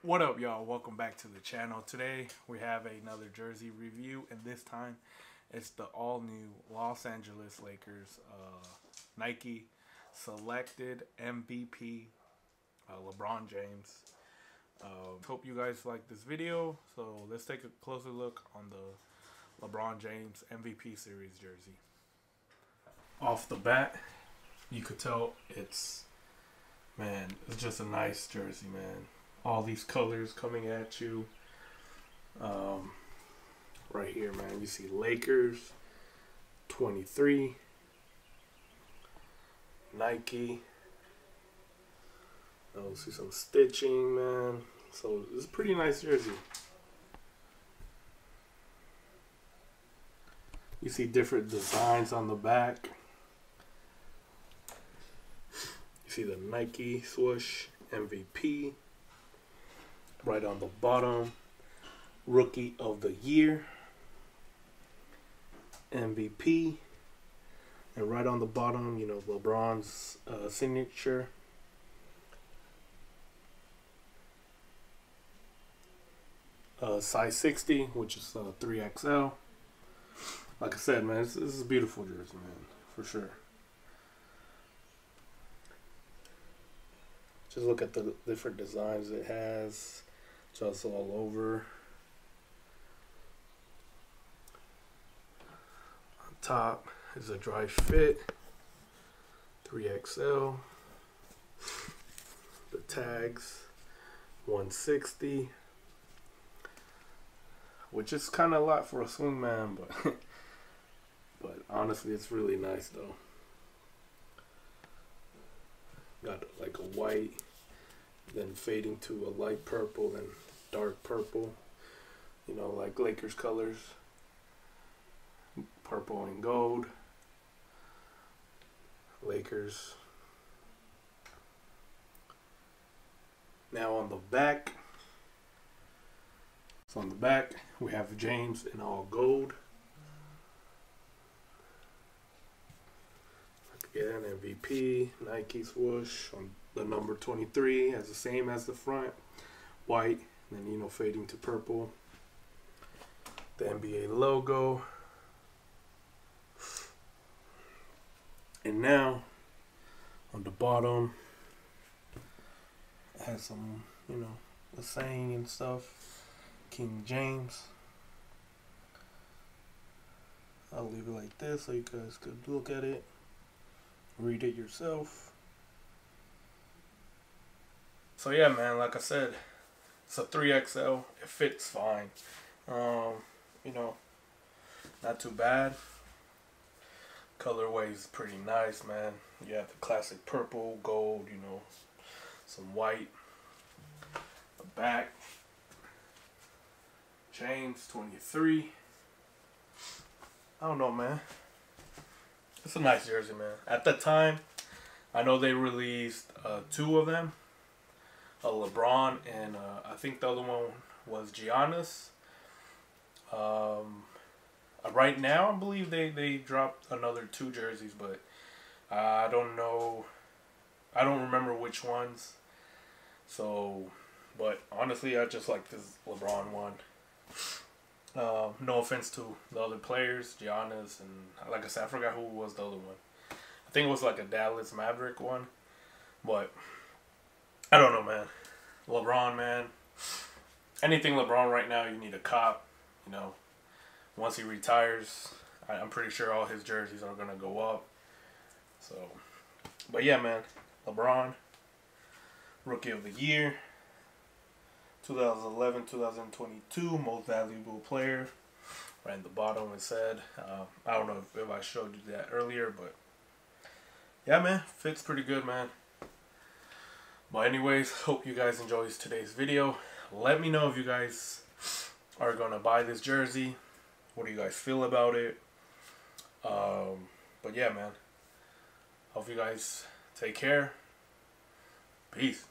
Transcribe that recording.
What up, y'all? Welcome back to the channel. Today we have another jersey review, and this time it's the all-new Los Angeles Lakers Nike selected MVP LeBron James. Hope you guys like this video. So let's take a closer look on the LeBron James MVP series jersey. Off the bat, you could tell it's just a nice jersey, man. All these colors coming at you. Right here, man, you see Lakers 23, Nike. Oh, see some stitching, man. So it's a pretty nice jersey. You see different designs on the back. You see the Nike swoosh, MVP. Right on the bottom, Rookie of the Year, MVP, and right on the bottom, you know, LeBron's signature. Size 60, which is 3XL. Like I said, man, this is a beautiful jersey, man, for sure. Just look at the different designs it has. Just all over. On top is a dry fit, 3XL. The tags, 160, which is kind of a lot for a Swingman, but honestly, it's really nice though. Got like a white, then fading to a light purple, then dark purple, you know, like Lakers colors, purple and gold, Lakers. Now on the back, so on the back we have James in all gold. Again, MVP, Nike swoosh on the number 23 as the same as the front, white, and then, you know, fading to purple. The NBA logo. And now on the bottom it has some, you know, the saying and stuff, King James. I'll leave it like this so you guys could look at it, read it yourself. So yeah, man, like I said, it's a 3XL. It fits fine. You know, not too bad. Colorway is pretty nice, man. You have the classic purple, gold, you know, some white. The back, James 23. I don't know, man. It's a nice jersey, man. At the time, I know they released 2 of them. A LeBron and I think the other one was Giannis. Right now, I believe they dropped another 2 jerseys, but I don't know. I don't remember which ones. So, but honestly, I just like this LeBron one. No offense to the other players, Giannis, and like I said, I forgot who was the other one. I think it was like a Dallas Maverick one, but I don't know, man. LeBron, man. Anything LeBron right now, you need a cop. You know, once he retires, I'm pretty sure all his jerseys are gonna go up. So, but yeah, man. LeBron, Rookie of the Year, 2011-2022 Most Valuable Player. Right in the bottom it said. I don't know if I showed you that earlier, but yeah, man, fits pretty good, man. But anyways, hope you guys enjoyed today's video. Let me know if you guys are gonna buy this jersey. What do you guys feel about it? But yeah, man. Hope you guys take care. Peace.